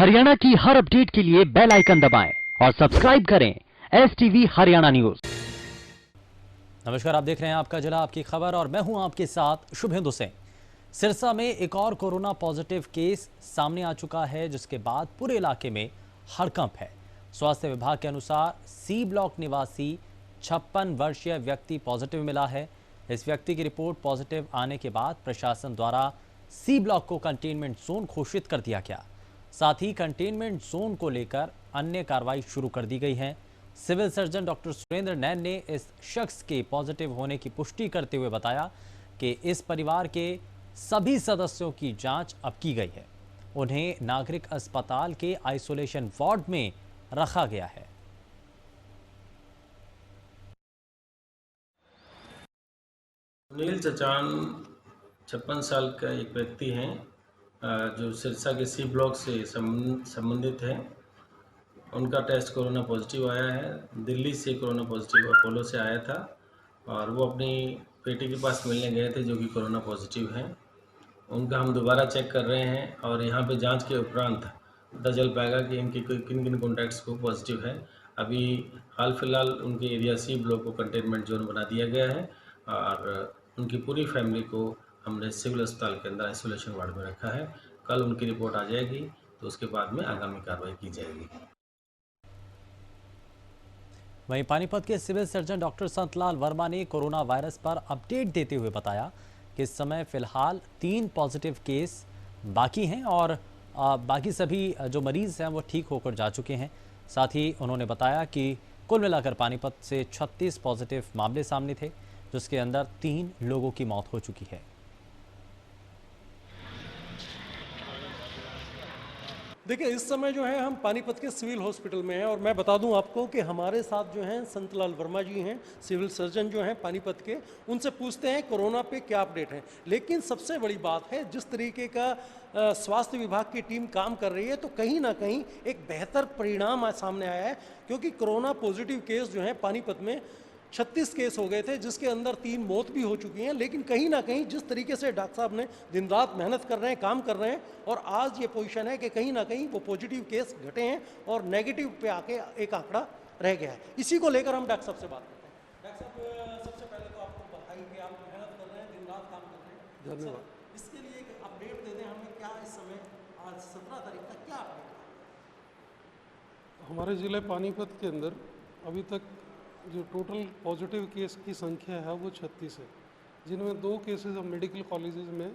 हरियाणा की हर अपडेट के लिए बेल आइकन दबाएं और सब्सक्राइब करें STV हरियाणा न्यूज। नमस्कार, आप देख रहे हैं आपका जिला आपकी खबर और मैं हूं आपके साथ शुभेंदु सिंह। सिरसा में एक और कोरोना पॉजिटिव केस सामने आ चुका है, जिसके बाद पूरे इलाके में हड़कंप है। स्वास्थ्य विभाग के अनुसार सी ब्लॉक निवासी 56 वर्षीय व्यक्ति पॉजिटिव मिला है। इस व्यक्ति की रिपोर्ट पॉजिटिव आने के बाद प्रशासन द्वारा सी ब्लॉक को कंटेनमेंट जोन घोषित कर दिया गया। साथ ही कंटेनमेंट जोन को लेकर अन्य कार्रवाई शुरू कर दी गई है। सिविल सर्जन डॉक्टर सुरेंद्र नैन ने इस शख्स के पॉजिटिव होने की पुष्टि करते हुए बताया कि इस परिवार के सभी सदस्यों की जांच अब की गई है। उन्हें नागरिक अस्पताल के आइसोलेशन वार्ड में रखा गया है। सुनील चचान 56 साल का एक व्यक्ति हैं जो सिरसा के सी ब्लॉक से संबंधित है। उनका टेस्ट कोरोना पॉजिटिव आया है। दिल्ली से कोरोना पॉजिटिव अपोलो से आया था और वो अपनी बेटी के पास मिलने गए थे जो कि कोरोना पॉजिटिव हैं। उनका हम दोबारा चेक कर रहे हैं और यहाँ पे जांच के उपरांत पता चल पाएगा कि इनके किन किन कॉन्टैक्ट्स को पॉजिटिव है। अभी हाल फिलहाल उनके एरिया सी ब्लॉक को कंटेनमेंट जोन बना दिया गया है और उनकी पूरी फैमिली को हमने सिविल अस्पताल के अंदर आइसोलेशन वार्ड में रखा है। कल उनकी रिपोर्ट आ जाएगी तो उसके बाद में आगामी कार्रवाई की जाएगी। वहीं पानीपत के civil surgeon doctor Santlal Verma ने कोरोना वायरस पर अपडेट देते हुए बताया कि इस समय फिलहाल 3 पॉजिटिव केस बाकी हैं और बाकी सभी जो मरीज हैं वो ठीक होकर जा चुके हैं। साथ ही उन्होंने बताया कि कुल मिलाकर पानीपत से 36 पॉजिटिव मामले सामने थे, जिसके अंदर 3 लोगों की मौत हो चुकी है। देखिए, इस समय जो है हम पानीपत के सिविल हॉस्पिटल में हैं और मैं बता दूं आपको कि हमारे साथ जो हैं संतलाल वर्मा जी हैं, सिविल सर्जन जो हैं पानीपत के। उनसे पूछते हैं कोरोना पे क्या अपडेट है। लेकिन सबसे बड़ी बात है, जिस तरीके का स्वास्थ्य विभाग की टीम काम कर रही है, तो कहीं ना कहीं एक बेहतर परिणाम सामने आया है। क्योंकि कोरोना पॉजिटिव केस जो है पानीपत में 36 केस हो गए थे, जिसके अंदर 3 मौत भी हो चुकी हैं। लेकिन कहीं ना कहीं जिस तरीके से डॉक्टर साहब ने दिन रात मेहनत कर रहे हैं, काम कर रहे हैं, और आज ये पोजीशन है कि कहीं ना कहीं वो पॉजिटिव केस घटे हैं और नेगेटिव पे आके एक आंकड़ा रह गया है। इसी को लेकर हम डॉक्टर साहब से बात करते हैं। डॉक्टर साहब, सबसे पहले तो आपको बधाई कि आप मेहनत कर रहे हैं, दिन रात काम कर रहे हैं। धन्यवाद। इसके लिए एक अपडेट दे दें हमें, क्या इस समय आज 17 तारीख का क्या अपडेट है? हमारे ज़िले पानीपत के अंदर अभी तक जो टोटल पॉजिटिव केस की संख्या है वो 36 है, जिनमें 2 केसेस मेडिकल कॉलेजेस में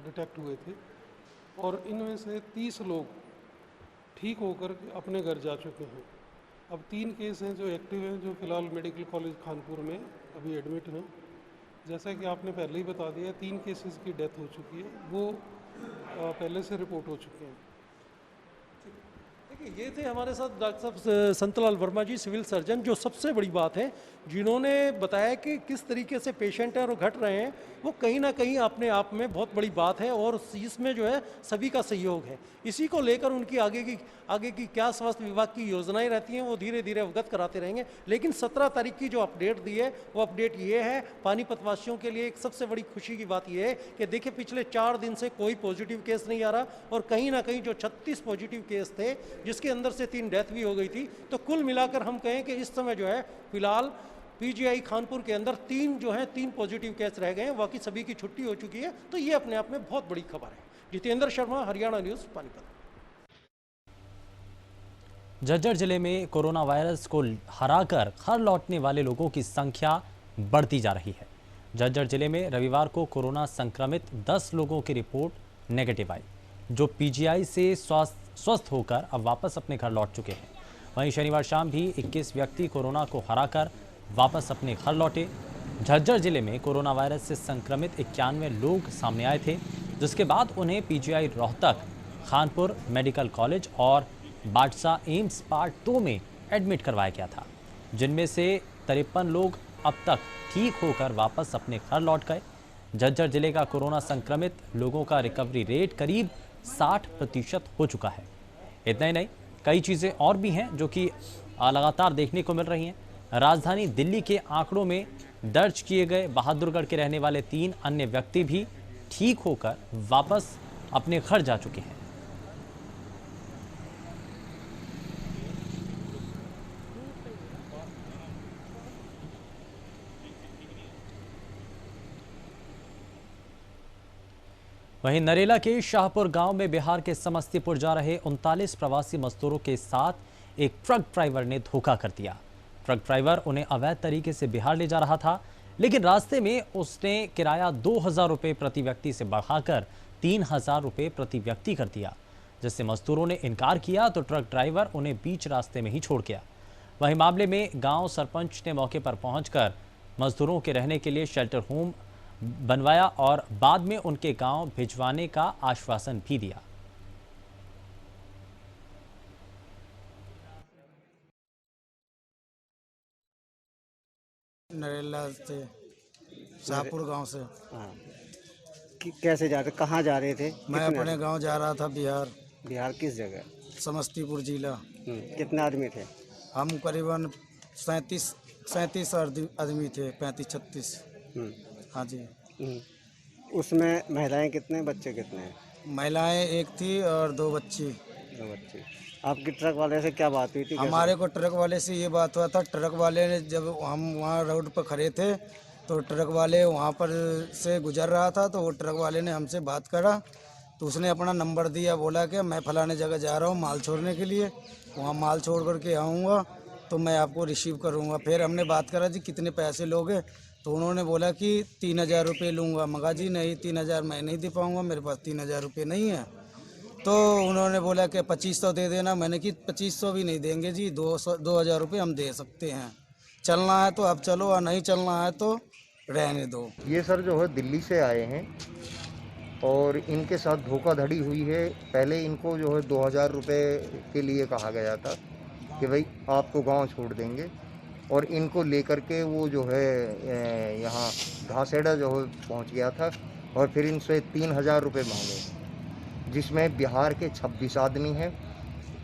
डिटेक्ट हुए थे और इनमें से 30 लोग ठीक होकर अपने घर जा चुके हैं। अब 3 केस हैं जो एक्टिव हैं, जो फ़िलहाल मेडिकल कॉलेज खानपुर में अभी एडमिट हैं। जैसा कि आपने पहले ही बता दिया, 3 केसेस की डेथ हो चुकी है, वो पहले से रिपोर्ट हो चुके हैं। देखिए, ये थे हमारे साथ डॉक्टर साहब संतलाल वर्मा जी, सिविल सर्जन। जो सबसे बड़ी बात है, जिन्होंने बताया कि किस तरीके से पेशेंट हैं और घट रहे हैं, वो कहीं ना कहीं अपने आप में बहुत बड़ी बात है और इसमें जो है सभी का सहयोग है। इसी को लेकर उनकी आगे की क्या स्वास्थ्य विभाग की योजनाएं रहती हैं, वो धीरे धीरे अवगत कराते रहेंगे। लेकिन 17 तारीख की जो अपडेट दी है, वो अपडेट ये है, पानीपत वासियों के लिए एक सबसे बड़ी खुशी की बात ये है कि देखिए, पिछले 4 दिन से कोई पॉजिटिव केस नहीं आ रहा और कहीं ना कहीं जो 36 पॉजिटिव केस थे, जिसके अंदर से 3 डेथ भी हो गई थी। तो कुल मिलाकर हम कहें कि इस समय जो है फिलहाल PGI खानपुर के अंदर 3 पॉजिटिव केस रह गए हैं, बाकी सभी की छुट्टी हो चुकी है। तो ये अपने आप में बहुत बड़ी खबर है। जितेंद्र शर्मा, हरियाणा न्यूज़, पानीपत। झज्जर जिले में कोरोना वायरस को हराकर घर लौटने वाले लोगों की संख्या बढ़ती जा रही है। झज्जर जिले में रविवार को कोरोना संक्रमित 10 लोगों की रिपोर्ट नेगेटिव आई, जो PGI से स्वस्थ होकर अब वापस अपने घर लौट चुके हैं। वहीं शनिवार शाम भी 21 व्यक्ति कोरोना को हराकर वापस अपने घर लौटे। झज्जर जिले में कोरोना वायरस से संक्रमित 91 लोग सामने आए थे, जिसके बाद उन्हें PGI Rohtak, Khanpur medical college और बादशाह एम्स पार्ट 2 में एडमिट करवाया गया था, जिनमें से 53 लोग अब तक ठीक होकर वापस अपने घर लौट गए। झज्जर जिले का कोरोना संक्रमित लोगों का रिकवरी रेट करीब 60% हो चुका है। इतना ही नहीं, कई चीज़ें और भी हैं जो कि लगातार देखने को मिल रही हैं। राजधानी दिल्ली के आंकड़ों में दर्ज किए गए बहादुरगढ़ के रहने वाले 3 अन्य व्यक्ति भी ठीक होकर वापस अपने घर जा चुके हैं। वहीं नरेला के शाहपुर गांव में बिहार के समस्तीपुर जा रहे 39 प्रवासी मजदूरों के साथ एक ट्रक ड्राइवर ने धोखा कर दिया। ट्रक ड्राइवर उन्हें अवैध तरीके से बिहार ले जा रहा था, लेकिन रास्ते में उसने किराया 2,000 रुपये प्रति व्यक्ति से बढ़ाकर 3,000 रुपये प्रति व्यक्ति कर दिया, जिससे मजदूरों ने इनकार किया तो ट्रक ड्राइवर उन्हें बीच रास्ते में ही छोड़ गया। वहीं मामले में गांव सरपंच ने मौके पर पहुंचकर मजदूरों के रहने के लिए शेल्टर होम बनवाया और बाद में उनके गांव भिजवाने का आश्वासन भी दिया। नरेला से शाहपुर गांव से। हाँ, कैसे जा रहे, कहाँ जा रहे थे? मैं अपने गांव जा रहा था बिहार। बिहार किस जगह? समस्तीपुर जिला। कितने आदमी थे? हम करीबन 37 आदमी थे, 35-36। हाँ जी। उसमें महिलाएं कितने, बच्चे कितने हैं? महिलाएं एक थी और 2 बच्ची। 2 बच्चे। आपकी ट्रक वाले से क्या बात हुई थी? हमारे को ट्रक वाले से ये बात हुआ था, ट्रक वाले ने जब हम वहाँ रोड पर खड़े थे तो ट्रक वाले वहाँ पर से गुजर रहा था, तो वो ट्रक वाले ने हमसे बात करा, तो उसने अपना नंबर दिया, बोला कि मैं फलाने जगह जा रहा हूँ माल छोड़ने के लिए, वहाँ माल छोड़ करके आऊँगा तो मैं आपको रिसीव करूँगा। फिर हमने बात करा जी कितने पैसे लोगे, तो उन्होंने बोला कि 3,000 रुपये लूँगा। मगा जी नहीं, 3,000 मैं नहीं दे पाऊँगा, मेरे पास 3,000 रुपये नहीं है। तो उन्होंने बोला कि 2500 दे देना। मैंने कि 2500 भी नहीं देंगे जी, 2,000 रुपये हम दे सकते हैं। चलना है तो अब चलो और नहीं चलना है तो रहने दो। ये सर जो है दिल्ली से आए हैं और इनके साथ धोखाधड़ी हुई है। पहले इनको जो है 2,000 रुपये के लिए कहा गया था कि भाई आपको गांव छोड़ देंगे, और इनको लेकर के वो जो है यहाँ घासेड़ा जो है पहुँच गया था और फिर इनसे 3,000 रुपये मांगे, जिसमें बिहार के 26 आदमी हैं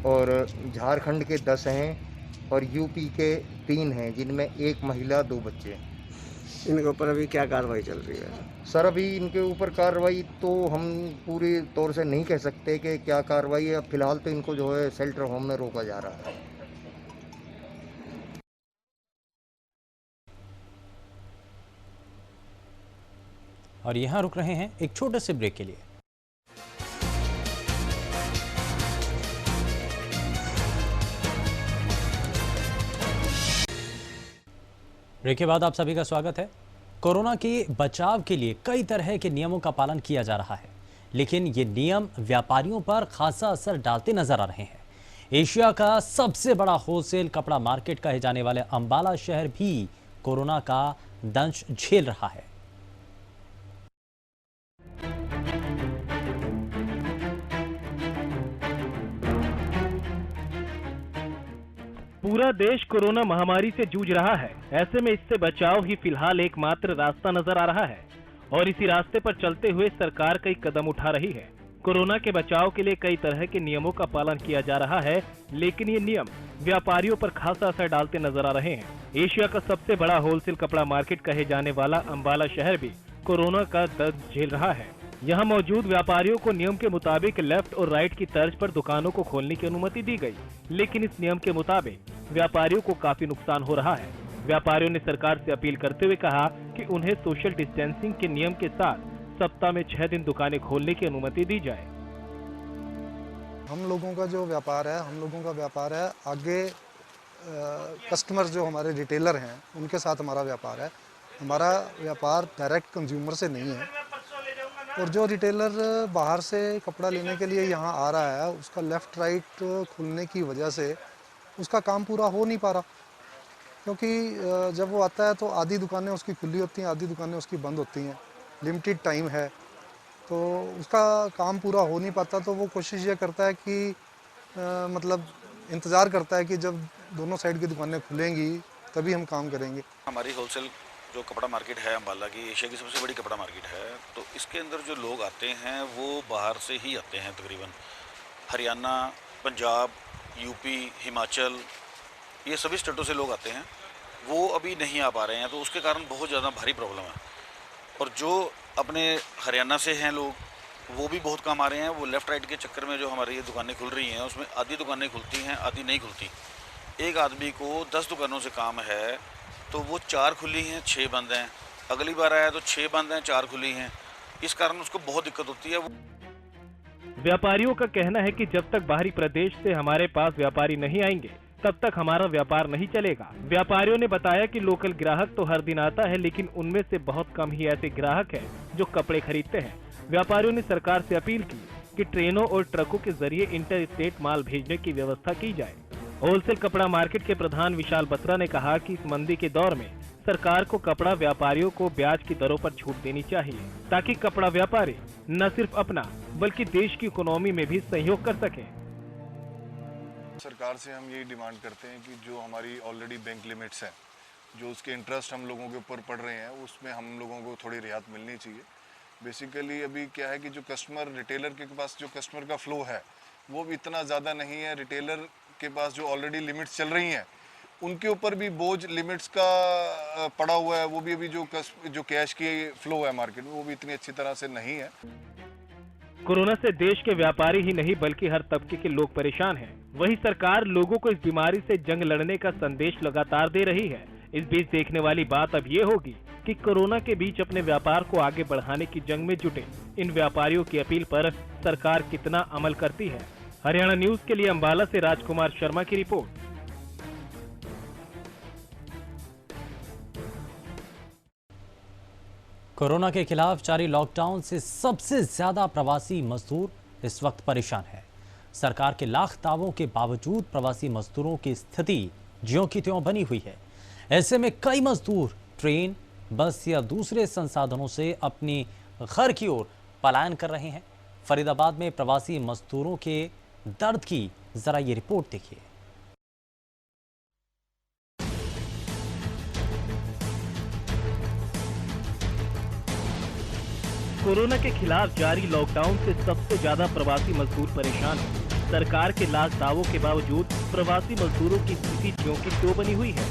और झारखंड के 10 हैं और यूपी के 3 हैं, जिनमें 1 महिला 2 बच्चे हैं। इनके ऊपर अभी क्या कार्रवाई चल रही है? सर अभी इनके ऊपर कार्रवाई तो हम पूरी तौर से नहीं कह सकते कि क्या कार्रवाई है। फिलहाल तो इनको जो है शेल्टर होम में रोका जा रहा है। और यहाँ रुक रहे हैं एक छोटे से ब्रेक के लिए। ब्रेक के बाद आप सभी का स्वागत है। कोरोना के बचाव के लिए कई तरह के नियमों का पालन किया जा रहा है, लेकिन ये नियम व्यापारियों पर खासा असर डालते नजर आ रहे हैं। एशिया का सबसे बड़ा होलसेल कपड़ा मार्केट कहे जाने वाले अंबाला शहर भी कोरोना का दंश झेल रहा है। पूरा देश कोरोना महामारी से जूझ रहा है। ऐसे में इससे बचाव ही फिलहाल एकमात्र रास्ता नजर आ रहा है और इसी रास्ते पर चलते हुए सरकार कई कदम उठा रही है। कोरोना के बचाव के लिए कई तरह के नियमों का पालन किया जा रहा है, लेकिन ये नियम व्यापारियों पर खासा असर डालते नजर आ रहे हैं। एशिया का सबसे बड़ा होलसेल कपड़ा मार्केट कहे जाने वाला अंबाला शहर भी कोरोना का दर्द झेल रहा है। यहाँ मौजूद व्यापारियों को नियम के मुताबिक लेफ्ट और राइट की तर्ज पर दुकानों को खोलने की अनुमति दी गई, लेकिन इस नियम के मुताबिक व्यापारियों को काफी नुकसान हो रहा है। व्यापारियों ने सरकार से अपील करते हुए कहा कि उन्हें सोशल डिस्टेंसिंग के नियम के साथ सप्ताह में 6 दिन दुकानें खोलने की अनुमति दी जाए। हम लोगों का जो व्यापार है, आगे कस्टमर जो हमारे रिटेलर हैं उनके साथ हमारा व्यापार है। हमारा व्यापार डायरेक्ट कंज्यूमर से नहीं है, और जो रिटेलर बाहर से कपड़ा लेने के लिए यहाँ आ रहा है उसका लेफ़्ट राइट खुलने की वजह से उसका काम पूरा हो नहीं पा रहा, क्योंकि जब वो आता है तो आधी दुकानें उसकी खुली होती हैं, आधी दुकानें उसकी बंद होती हैं। लिमिटेड टाइम है तो उसका काम पूरा हो नहीं पाता, तो वो कोशिश ये करता है कि मतलब इंतज़ार करता है कि जब दोनों साइड की दुकानें खुलेंगी तभी हम काम करेंगे। हमारी होलसेल जो कपड़ा मार्केट है अंबाला की एशिया की सबसे बड़ी कपड़ा मार्केट है, तो इसके अंदर जो लोग आते हैं वो बाहर से ही आते हैं। तकरीबन हरियाणा, पंजाब, यूपी, हिमाचल, ये सभी स्टेटों से लोग आते हैं। वो अभी नहीं आ पा रहे हैं, तो उसके कारण बहुत ज़्यादा भारी प्रॉब्लम है। और जो अपने हरियाणा से हैं लोग, वो भी बहुत कम आ रहे हैं। वो लेफ़्ट राइट के चक्कर में जो हमारी ये दुकानें खुल रही हैं उसमें आधी दुकानें खुलती हैं, आधी नहीं खुलती। एक आदमी को 10 दुकानों से काम है, तो वो 4 खुली हैं, 6 बंद हैं। अगली बार आया तो 6 बंद हैं, 4 खुली हैं। इस कारण उसको बहुत दिक्कत होती है। व्यापारियों का कहना है कि जब तक बाहरी प्रदेश से हमारे पास व्यापारी नहीं आएंगे तब तक हमारा व्यापार नहीं चलेगा। व्यापारियों ने बताया कि लोकल ग्राहक तो हर दिन आता है, लेकिन उनमें से बहुत कम ही ऐसे ग्राहक हैं जो कपड़े खरीदते हैं। व्यापारियों ने सरकार से अपील की कि ट्रेनों और ट्रकों के जरिए इंटर स्टेट माल भेजने की व्यवस्था की जाए। होलसेल कपड़ा मार्केट के प्रधान विशाल बत्रा ने कहा कि इस मंदी के दौर में सरकार को कपड़ा व्यापारियों को ब्याज की दरों पर छूट देनी चाहिए, ताकि कपड़ा व्यापारी न सिर्फ अपना बल्कि देश की इकोनॉमी में भी सहयोग कर सके। सरकार से हम यही डिमांड करते हैं कि जो हमारी ऑलरेडी बैंक लिमिट्स हैं, जो उसके इंटरेस्ट हम लोगों के ऊपर पड़ रहे हैं, उसमें हम लोगों को थोड़ी रियायत मिलनी चाहिए। बेसिकली अभी क्या है कि जो कस्टमर रिटेलर के पास जो कस्टमर का फ्लो है वो भी इतना ज़्यादा नहीं है। रिटेलर के पास जो ऑलरेडी लिमिट्स चल रही हैं उनके ऊपर भी बोझ लिमिट्स का पड़ा हुआ है। वो भी अभी जो कैश की फ्लो है मार्केट में वो भी इतनी अच्छी तरह से नहीं है। कोरोना से देश के व्यापारी ही नहीं बल्कि हर तबके के लोग परेशान हैं। वहीं सरकार लोगों को इस बीमारी से जंग लड़ने का संदेश लगातार दे रही है। इस बीच देखने वाली बात अब ये होगी कि कोरोना के बीच अपने व्यापार को आगे बढ़ाने की जंग में जुटे इन व्यापारियों की अपील पर सरकार कितना अमल करती है। हरियाणा न्यूज के लिए अंबाला से राजकुमार शर्मा की रिपोर्ट। कोरोना के खिलाफ जारी लॉकडाउन से सबसे ज्यादा प्रवासी मजदूर इस वक्त परेशान है। सरकार के लाख दावों के बावजूद प्रवासी मजदूरों की स्थिति ज्यों की त्यों बनी हुई है। ऐसे में कई मजदूर ट्रेन, बस या दूसरे संसाधनों से अपनी घर की ओर पलायन कर रहे हैं। फरीदाबाद में प्रवासी मजदूरों के दर्द की जरा ये रिपोर्ट देखिए। कोरोना के खिलाफ जारी लॉकडाउन से सबसे ज्यादा प्रवासी मजदूर परेशान हैं। सरकार के लाख दावों के बावजूद प्रवासी मजदूरों की स्थिति ज्यों की त्यों बनी हुई है।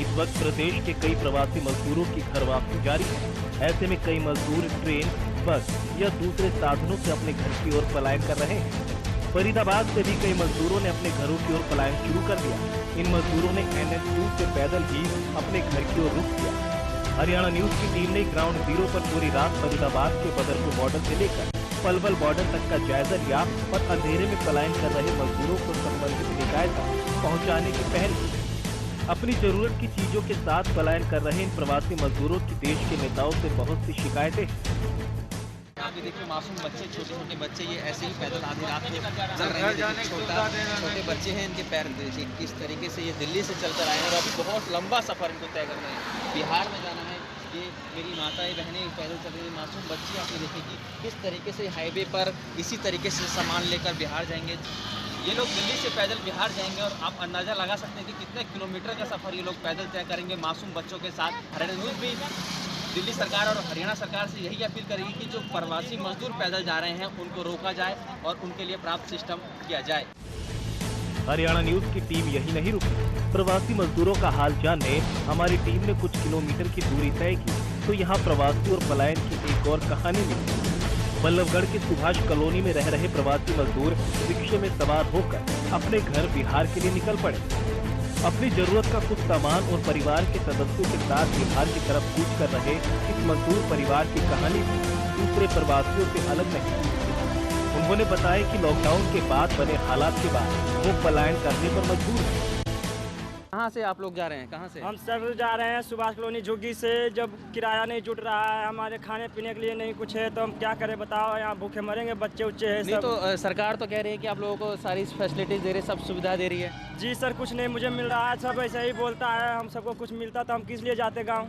इस वक्त प्रदेश के कई प्रवासी मजदूरों की घर वापसी जारी है। ऐसे में कई मजदूर ट्रेन, बस या दूसरे साधनों से अपने घर की ओर पलायन कर रहे हैं। फरीदाबाद से भी कई मजदूरों ने अपने घरों की ओर पलायन शुरू कर दिया। इन मजदूरों ने NH2 से पैदल ही अपने घर की ओर रुख किया। हरियाणा न्यूज की टीम ने ग्राउंड जीरो पर पूरी रात फरीदाबाद के बदरपुर बॉर्डर से लेकर पलवल बॉर्डर तक का जायजा लिया और अंधेरे में पलायन कर रहे मजदूरों को संबंधित निकाय तक पहुंचाने की पहल की। अपनी जरूरत की चीजों के साथ पलायन कर रहे इन प्रवासी मजदूरों की देश के नेताओं से बहुत सी शिकायतें हैं। अभी देखिए मासूम बच्चे, छोटे छोटे बच्चे ये ऐसे ही पैदल आधी रात में चल रहे हैं। छोटे बच्चे हैं, इनके पैर देखिए किस तरीके से ये दिल्ली से चलकर आए हैं और अब बहुत लंबा सफ़र इनको तय करना है। बिहार में जाना है। ये मेरी माताएं बहनें पैदल चल रही मासूम बच्ची आप ये देखिए कि किस तरीके से हाईवे पर इसी तरीके से सामान लेकर बिहार जाएंगे। ये लोग दिल्ली से पैदल बिहार जाएंगे और आप अंदाज़ा लगा सकते हैं कि कितने किलोमीटर का सफ़र ये लोग पैदल तय करेंगे मासूम बच्चों के साथ। हरियाणा न्यूज़ भी दिल्ली सरकार और हरियाणा सरकार से यही अपील करेगी कि जो प्रवासी मजदूर पैदल जा रहे हैं उनको रोका जाए और उनके लिए प्राप्त सिस्टम किया जाए। हरियाणा न्यूज की टीम यही नहीं रुकी। प्रवासी मजदूरों का हाल जानने हमारी टीम ने कुछ किलोमीटर की दूरी तय की तो यहाँ प्रवासी और पलायन की एक और कहानी मिली। बल्लभगढ़ के सुभाष कॉलोनी में रह रहे प्रवासी मजदूर रिक्शे में सवार होकर अपने घर बिहार के लिए निकल पड़े। अपनी जरूरत का कुछ सामान और परिवार के सदस्यों के साथ बिहार की तरफ कूच कर रहे इस मजदूर परिवार की कहानी भी दूसरे प्रवासियों से अलग नहीं। उन्होंने बताया कि लॉकडाउन के बाद बने हालात के बाद वो पलायन करने पर मजबूर हैं। कहाँ से आप लोग जा रहे हैं? कहाँ से? हम सब जा रहे हैं सुभाष कॉलोनी झुग्गी से। जब किराया नहीं जुट रहा है, हमारे खाने पीने के लिए नहीं कुछ है तो हम क्या करें बताओ। यहाँ भूखे मरेंगे, बच्चे उच्चे हैं नहीं सब। तो सरकार तो कह रही है कि आप लोगों को सारी फैसिलिटीज दे रही है, सब सुविधा दे रही है। जी सर, कुछ नहीं मुझे मिल रहा है। सब ऐसा ही बोलता है, हम सबको कुछ मिलता तो हम किस लिए जाते गाँव।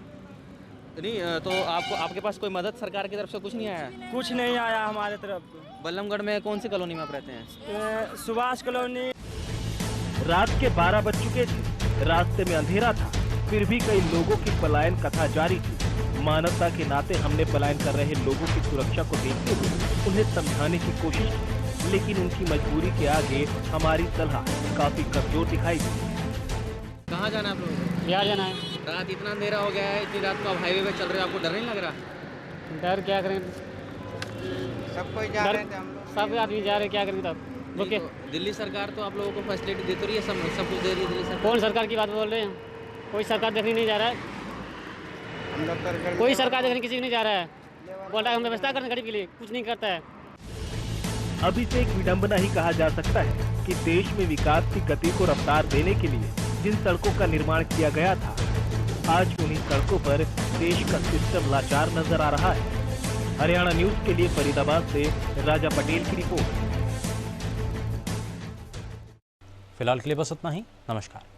नहीं तो आपके पास कोई मदद सरकार की तरफ से कुछ नहीं आया? कुछ नहीं आया हमारे तरफ। बल्लभगढ़ में कौन सी कॉलोनी में आप रहते हैं? सुभाष कॉलोनी। रात के 12 बज चुके थे, रास्ते में अंधेरा था, फिर भी कई लोगों की पलायन कथा जारी थी। मानवता के नाते हमने पलायन कर रहे लोगों की सुरक्षा को देखते हुए उन्हें समझाने की कोशिश की, लेकिन उनकी मजबूरी के आगे हमारी सलाह काफी कमजोर दिखाई दी। कहाँ जाना है आप लोगों को? बिहार जाना है। रात इतना अंधेरा हो गया है, इतनी रात को आप हाईवे पे चल रहे हो, आपको डर नहीं लग रहा? डर क्या करें, सब कोई जा रहे थे हम लोग। सब आदमी जा रहे, क्या करेंगे तब। ओके तो दिल्ली सरकार तो आप लोगों को फैसिलिटी देती रही है, सब कुछ दे रही है दिल्ली सरकार। कौन सरकार की बात बोल रहे हैं? कोई सरकार देखने नहीं जा रहा है, हम लोग कोई सरकार देखने किसी को नहीं जा रहा है। बोल रहा है हम व्यवस्था करते गरीब के लिए, कुछ नहीं करता है। अब इसे एक विडंबना ही कहा जा सकता है कि देश में विकास की गति को रफ्तार देने के लिए जिन सड़कों का निर्माण किया गया था, आज उन्हीं सड़कों पर देश का सिस्टम लाचार नजर आ रहा है। हरियाणा न्यूज के लिए फरीदाबाद से राजा पटेल की रिपोर्ट। फिलहाल के लिए बस उतना ही। नमस्कार।